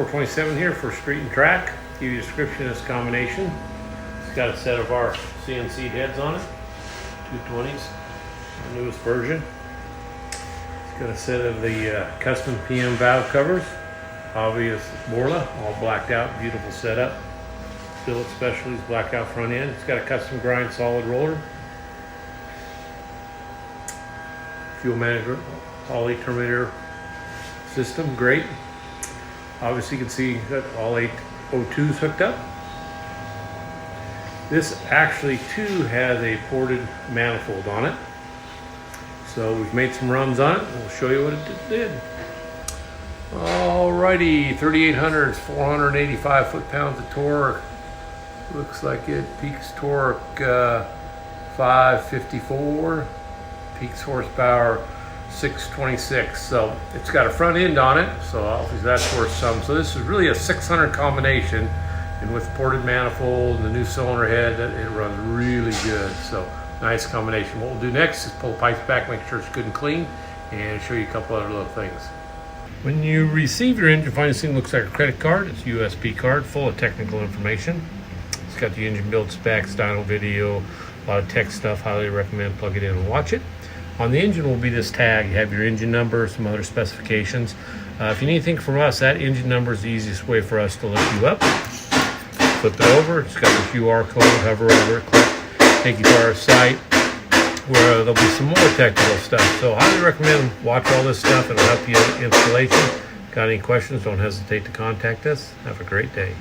427 here for Street and Track. Give you a description of this combination. It's got a set of our CNC heads on it, 220s, the newest version. It's got a set of the custom PM valve covers, obvious Borla, all blacked out, beautiful setup. Billet Specialties, blacked out front end. It's got a custom grind solid roller. Fuel management, Holley Terminator system, great. Obviously you can see that all 8 O2s hooked up. This actually too has a ported manifold on it. So we've made some runs on it. We'll show you what it did. Alrighty, 3800s, 485 foot-pounds of torque. Looks like it peaks torque 554, peaks horsepower 626. So it's got a front end on it, so obviously that's worth some. So this is really a 600 combination, and with ported manifold and the new cylinder head, it runs really good. So nice combination. What we'll do next is pull the pipes back, make sure it's good and clean, and show you a couple other little things. When you receive your engine financing, looks like a credit card. It's a USB card full of technical information. It's got the engine build specs, dyno video, a lot of tech stuff. Highly recommend plug it in and watch it. On the engine will be this tag. You have your engine number, some other specifications. If you need anything from us, that engine number is the easiest way for us to look you up. Flip it over. It's got the QR code. Hover over it, click, take you to our site where there'll be some more technical stuff. So highly recommend watch all this stuff. It'll help you in installation. Got any questions, don't hesitate to contact us. Have a great day.